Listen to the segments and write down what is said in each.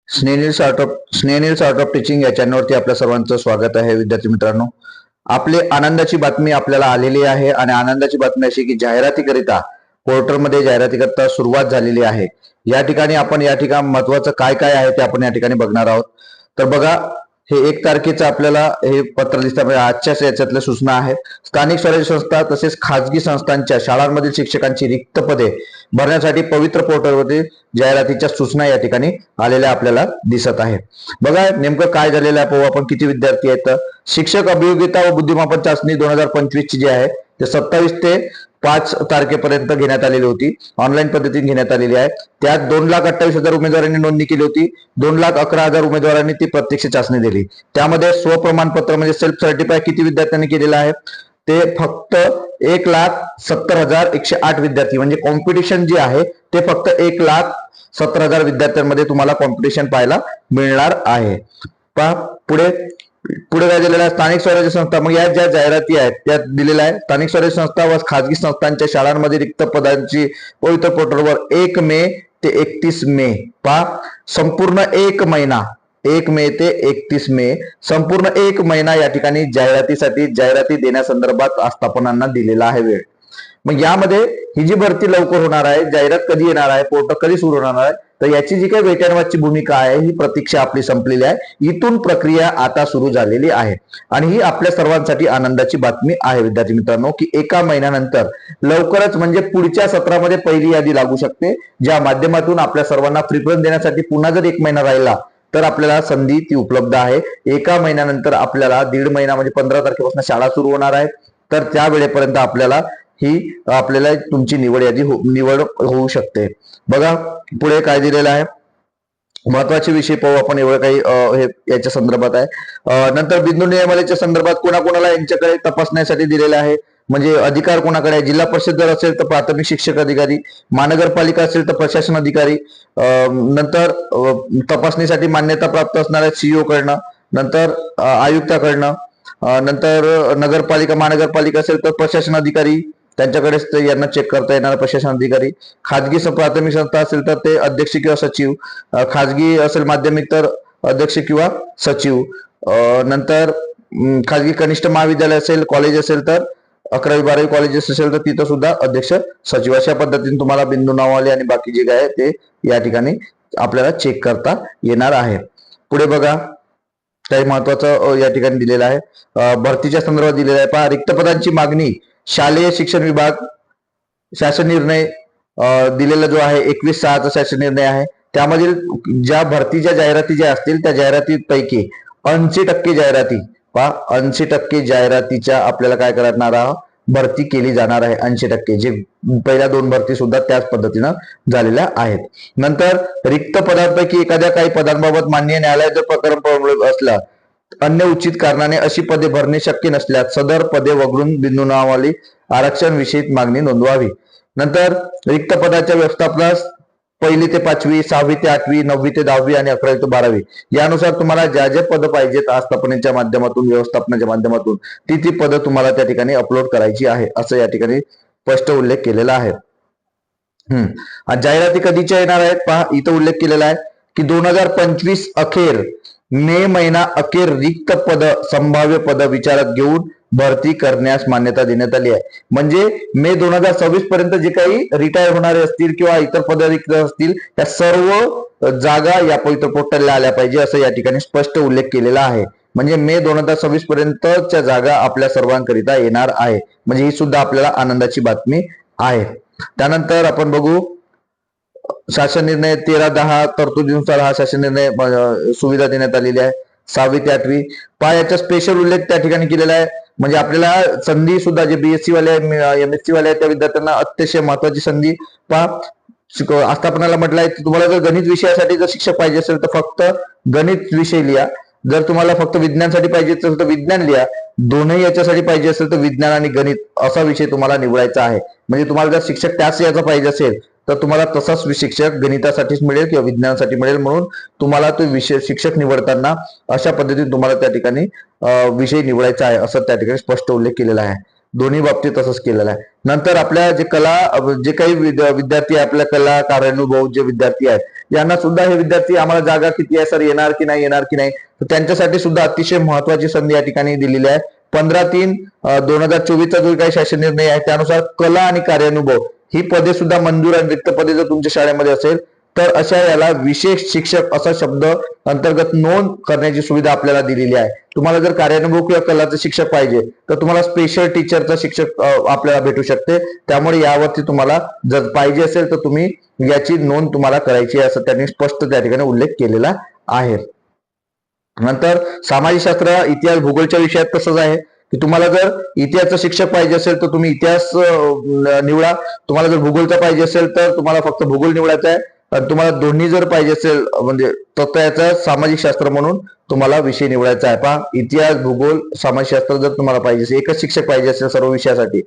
स्नेहनील art of teaching या चॅनलवरती आपल्या सर्वांचं स्वागत आहे. विद्यार्थी मित्रांनो, आपले आनंदाची बातमी आपल्याला आलेली आहे आणि आनंदाची बातमी अशी की जाहिरातीकरिता पोर्टलमध्ये जाहिरातीकरिता सुरुवात झालेली आहे. या ठिकाणी आपण महत्वाचं काय काय आहे ते आपण या ठिकाणी बघणार आहोत. तर बघा, हे 1 तारखेचं आपल्याला हे पत्र दिसतं. आजच्याच याच्यातल्या सूचना आहेत. स्थानिक स्वराज्य संस्था तसेच खाजगी संस्थांच्या शाळांमधील शिक्षकांची रिक्त पदे भरण्यासाठी पवित्र पोर्टलवरती जाहिरातीच्या सूचना या ठिकाणी आलेल्या आपल्याला दिसत आहे. बघा नेमकं काय झालेलं आहे पाहू आपण. किती विद्यार्थी आहेत. शिक्षक अभियोगिता व बुद्धिमापन चाचणी 2025 ची जी आहे ते 27 ते 5 तारखेपर्यंत घेण्यात आलेली होती. ऑनलाईन पद्धतीने घेण्यात आलेली आहे. त्यात 2,28,000 उमेदवारांनी नोंदणी केली होती. 2,11,000 उमेदवारांनी ती प्रत्यक्ष चाचणी दिली. त्यामध्ये स्वप्रमाणपत्र म्हणजे सेल्फ सर्टिफाय किती विद्यार्थ्यांनी केलेलं आहे ते फक्त 1,70,108 विद्यार्थी. म्हणजे कॉम्पिटिशन जे आहे ते फक्त 1,70,000 विद्यार्थ्यांमध्ये तुम्हाला कॉम्पिटिशन पाहायला मिळणार आहे. पहा पुढे काय दिलेलं आहे. स्थानिक स्वराज्य संस्था, मग या ज्या जाहिराती आहेत त्यात दिलेल्या आहे. स्थानिक स्वराज्य संस्था व खाजगी संस्थांच्या शाळांमध्ये रिक्त पदांची पवित्र पोर्टलवर 1 मे ते 31 मे पहा संपूर्ण 1 महिना 1 मे ते 31 मे संपूर्ण 1 महिना या ठिकाणी जाहिराती देण्यासंदर्भात आस्थापनांना दिलेला आहे वेळ. मग यामध्ये ही जी भरती लवकर होणार आहे, जाहिरात कधी येणार आहे, पोर्टल कधी सुरू होणार आहे, तर याची जी काही वेट भूमिका आहे ही प्रतीक्षा आपली संपलेली आहे. इथून प्रक्रिया आता सुरू झालेली आहे आणि ही आपल्या सर्वांसाठी आनंदाची बातमी आहे विद्यार्थी मित्रांनो, की 1 महिन्यानंतर लवकरच म्हणजे पुढच्या सत्रामध्ये पहिली यादी लागू शकते, ज्या माध्यमातून आपल्या सर्वांना प्रिफरन्स देण्यासाठी पुन्हा जर 1 महिना राहिला तर आपल्याला संधी ती उपलब्ध आहे. 1 महिन्यानंतर आपल्याला 1.5 महिना म्हणजे 15 तारखेपासून शाळा सुरू होणार आहे. तर त्या वेळेपर्यंत आपल्याला तुमची निवड होऊ शकते. बघा पुढे काय दिलेलं आहे. महत्वाचे विषय पाहू आपण. एवढं काही हे याच्या संदर्भात आहे. नंतर बिंदू नियमावलीच्या संदर्भात कोणाकोणाला यांच्याकडे तपासण्यासाठी दिलेले आहे. म्हणजे अधिकार कोणाकडे आहे. जिल्हा परिषद जर असेल तर प्राथमिक शिक्षक अधिकारी, महानगरपालिका असेल तर प्रशासन अधिकारी, नंतर तपासणीसाठी मान्यता प्राप्त असणाऱ्या सीईओ कडनं, नंतर आयुक्ताकडनं, नंतर महानगरपालिका असेल तर प्रशासन अधिकारी त्यांच्याकडेच यांना चेक करता येणार प्रशासन अधिकारी. खाजगी प्राथमिक संस्था असेल तर ते अध्यक्ष किंवा सचिव, खाजगी असेल माध्यमिक तर अध्यक्ष किंवा सचिव, नंतर खाजगी कनिष्ठ महाविद्यालय असेल, कॉलेज असेल तर 11वी-12वी कॉलेजेस असेल तर तिथं सुद्धा अध्यक्ष सचिव. अशा पद्धतीने तुम्हाला बिंदू नावाले आणि बाकी जे काय ते या ठिकाणी आपल्याला चेक करता येणार आहे. पुढे बघा काही महत्वाचं या ठिकाणी दिलेलं आहे. भरतीच्या संदर्भात दिलेलं आहे. पहा रिक्त पदांची मागणी शालेय शिक्षण विभाग शासन निर्णय दिलेला जो आहे 21/6 शासन निर्णय आहे. त्यामधील ज्या भरतीच्या जाहिराती ज्या असतील त्या जाहिरातीपैकी 80% जाहिराती 80% जाहिरातीच्या आपल्याला काय करणार आहोत भरती केली जाणार आहे. 80% जे पहिल्या 2 भरती सुद्धा त्याच पद्धतीनं झालेल्या आहेत. नंतर रिक्त पदांपैकी एखाद्या काही पदांबाबत माननीय न्यायालयात जर प्रकरण असलं अन्य उचित कारणाने अशी पदे भरणे शक्य नसल्यास सदर पदे वगळून बिंदू नावाली आरक्षण विषयी मागणी नोंदवावी. नंतर रिक्त पदाच्या व्यवस्थापनास 1ली ते 5वी, 6वी ते 8वी, 9वी ते 10वी आणि 11वी ते 12वी यानुसार तुम्हाला ज्या ज्या पद पाहिजेत आस्थापनेच्या माध्यमातून व्यवस्थापनाच्या माध्यमातून ती पद तुम्हाला त्या ठिकाणी अपलोड करायची आहे असं या ठिकाणी स्पष्ट उल्लेख केलेला आहे. जाहिराती कधीच्या येणार आहेत पहा इथं उल्लेख केलेला आहे की 2025 अखेर मे महिना अखेर रिक्त पद संभाव्य पद विचारात घेऊन भरती करण्यास मान्यता देण्यात आली आहे. म्हणजे मे 2026 पर्यंत जे काही रिटायर होणारे असतील किंवा इतर पद रिक्त असतील त्या सर्व जागा या पवित्र पोर्टलला आल्या पाहिजे असं या ठिकाणी स्पष्ट उल्लेख केलेला आहे. म्हणजे मे 2026 पर्यंतच्या जागा आपल्या सर्वांकरिता येणार आहे. म्हणजे ही सुद्धा आपल्याला आनंदाची बातमी आहे. त्यानंतर आपण बघू शासन निर्णय 13/10 तरतुदीनुसार हा शासन निर्णय सुविधा देण्यात आलेली आहे. 6वी ते 8वी याचा स्पेशल उल्लेख त्या ठिकाणी केलेला आहे. म्हणजे आपल्याला संधी सुद्धा जे बीएससी वाले एमएससी वाले त्या विद्यार्थ्यांना अतिशय महत्वाची संधी आस्थापनाला म्हटलंय तुम्हाला जर गणित विषयासाठी जर शिक्षक पाहिजे असेल तर फक्त गणित विषय लिहा. जर तुम्हाला फक्त विज्ञानसाठी पाहिजे असेल तर विज्ञान लिहा. दोन्ही याच्यासाठी पाहिजे असेल तर विज्ञान आणि गणित असा विषय तुम्हाला निवडायचा आहे. म्हणजे तुम्हाला जर शिक्षक त्याच याचा पाहिजे असेल तर तुम्हाला तसाच शिक्षक गणितासाठीच मिळेल किंवा विज्ञानासाठी मिळेल. म्हणून तुम्हाला तो विषय शिक्षक निवडताना अशा पद्धतीने तुम्हाला त्या ठिकाणी विषय निवडायचा आहे असं त्या ठिकाणी स्पष्ट उल्लेख केलेला आहे. दोन्ही बाबतीत तसंच केलेलं आहे. नंतर आपल्या जे काही विद्यार्थी आपल्या कला कार्यानुभव जे विद्यार्थी आहेत यांना सुद्धा हे विद्यार्थी आम्हाला जागा किती आहे सर, येणार की नाही येणार की नाही, तर त्यांच्यासाठी सुद्धा अतिशय महत्वाची संधी या ठिकाणी दिलेली आहे. 15/3/2024 जो काही शासन निर्णय आहे त्यानुसार कला आणि कार्यानुभव ही पदे सुद्धा मंजूर आणि रिक्त पदे जर तुमच्या शाळेमध्ये असेल तर अशा याला विशेष शिक्षक असा शब्द अंतर्गत नोंद करण्याची सुविधा आपल्याला दिलेली आहे. तुम्हाला जर कार्यानुभव किंवा कलाचे शिक्षक पाहिजे तर तुम्हाला स्पेशल टीचरचा शिक्षक आपल्याला भेटू शकते. त्यामुळे यावरती तुम्हाला जर पाहिजे असेल तर तुम्ही याची नोंद तुम्हाला करायची आहे असं त्यांनी स्पष्ट त्या ठिकाणी उल्लेख केलेला आहे. नंतर सामाजिक शास्त्र, इतिहास, भूगोलच्या विषयात तसंच आहे की तुम्हाला जर इतिहासचा शिक्षक पाहिजे असेल तर तुम्ही इतिहास निवडा. तुम्हाला जर भूगोलचा पाहिजे असेल तर तुम्हाला फक्त भूगोल निवडायचा आहे. तुम्हाला दोन्ही जर पाहिजे असेल म्हणजे तर याचा सामाजिक शास्त्र म्हणून तुम्हाला विषय निवडायचा आहे. पहा, इतिहास, भूगोल, सामाजिक शास्त्र जर तुम्हाला पाहिजे असेल, एकच शिक्षक पाहिजे असेल सर्व विषयासाठी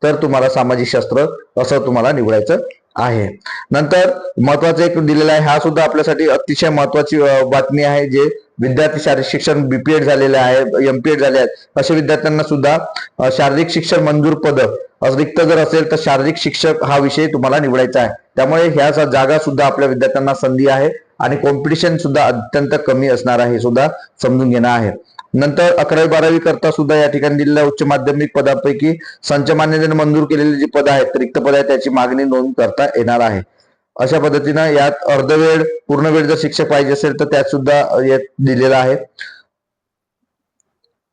तर तुम्हाला सामाजिक शास्त्र असं तुम्हाला निवडायचं आहे. नंतर महत्वाचं एक दिलेला आहे, हा सुद्धा आपल्यासाठी अतिशय महत्वाची बातमी आहे. जे विद्यार्थी शारीरिक शिक्षण बीपीएड झालेले आहे, एमपीएड झाले आहेत अशा विद्यार्थ्यांना सुद्धा शारीरिक शिक्षण मंजूर पद रिक्त जर असेल तर शारीरिक शिक्षक हा विषय तुम्हाला निवडायचा आहे. त्यामुळे ह्या जागा सुद्धा आपल्या विद्यार्थ्यांना संधी आहे आणि कॉम्पिटिशन सुद्धा अत्यंत कमी असणार आहे, हे सुद्धा समजून घेणं आहे. नंतर 11वी-12वी करता सुद्धा या ठिकाणी दिलेल्या उच्च माध्यमिक पदापैकी संच मान्यतेने मंजूर केलेली जी पद आहेत, रिक्त पद आहेत, त्याची मागणी नोंद करता येणार आहे. अशा पद्धतीनं यात अर्धवेळ, पूर्ण वेळ जर शिक्षक पाहिजे असेल तर त्यात सुद्धा दिलेला आहे.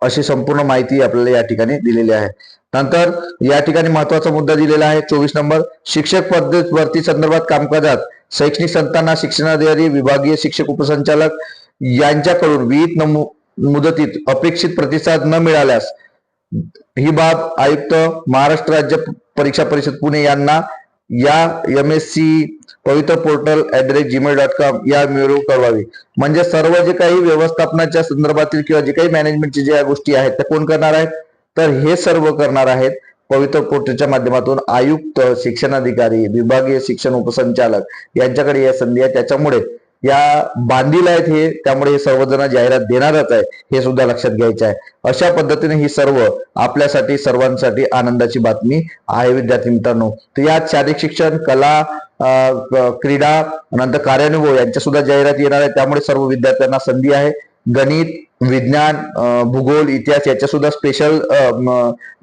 अशी संपूर्ण माहिती आपल्याला या ठिकाणी दिलेली आहे. नंतर या ठिकाणी महत्वाचा मुद्दा दिलेला आहे 24 नंबर, शिक्षक पद्धत भरती संदर्भात कामकाजात शैक्षणिक संस्थांना शिक्षणाधिकारी, विभागीय शिक्षक, उपसंचालक यांच्याकडून विहित मुदतीत अपेक्षित प्रतिसाद न मिळाल्यास ही बाब आयुक्त, महाराष्ट्र राज्य परीक्षा परिषद पुणे यांना या MSc पवित्र पोर्टल @gmail.com या मेलवर कळवावी. म्हणजे सर्व जे काही व्यवस्थापनाच्या संदर्भातील किंवा जे काही मॅनेजमेंटची ज्या गोष्टी आहेत त्या कोण करणार आहेत, तर हे सर्व करणार आहेत पवित्र पोर्टलच्या माध्यमातून आयुक्त, शिक्षणाधिकारी, विभागीय शिक्षण उपसंचालक यांच्याकडे या संधी आहे. त्याच्यामुळे या बांधील आहेत हे, त्यामुळे हे सर्वजण जाहिरात देणारच आहे, हे सुद्धा लक्षात घ्यायचं आहे. अशा पद्धतीने ही सर्व आपल्यासाठी सर्वांसाठी आनंदाची बातमी आहे विद्यार्थी मित्रांनो. तर यात शारीरिक शिक्षण, कला, क्रीडा, नंतर कार्यानुभव यांच्या सुद्धा जाहिरात येणार आहे. त्यामुळे सर्व विद्यार्थ्यांना संधी आहे. गणित, विज्ञान, भूगोल, इतिहास याच्या सुद्धा स्पेशल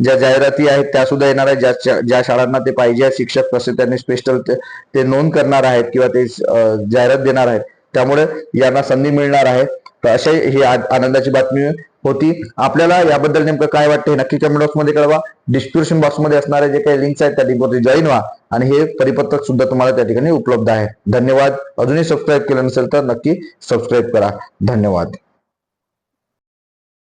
ज्या जाहिराती आहेत त्या सुद्धा येणार आहेत. ज्या शाळांना ते पाहिजे शिक्षक तसे त्यांनी स्पेशल ते नोंद करणार आहेत किंवा ते जाहिरात देणार आहेत. त्यामुळे यांना संधी मिळणार आहे. तर अशी ही आनंदाची बातमी होती. आपल्याला याबद्दल नेमकं काय वाटतं हे नक्की कमेंट बॉक्स मध्ये कळवा. डिस्क्रिप्शन बॉक्स मध्ये असणारे जे काही लिंक्स आहेत त्या लिंकवरती जॉईन व्हा आणि हे परिपत्रक सुद्धा तुम्हाला त्या ठिकाणी उपलब्ध आहे. धन्यवाद. अजूनही सबस्क्राईब केलं नसेल तर नक्की सबस्क्राईब करा. धन्यवाद.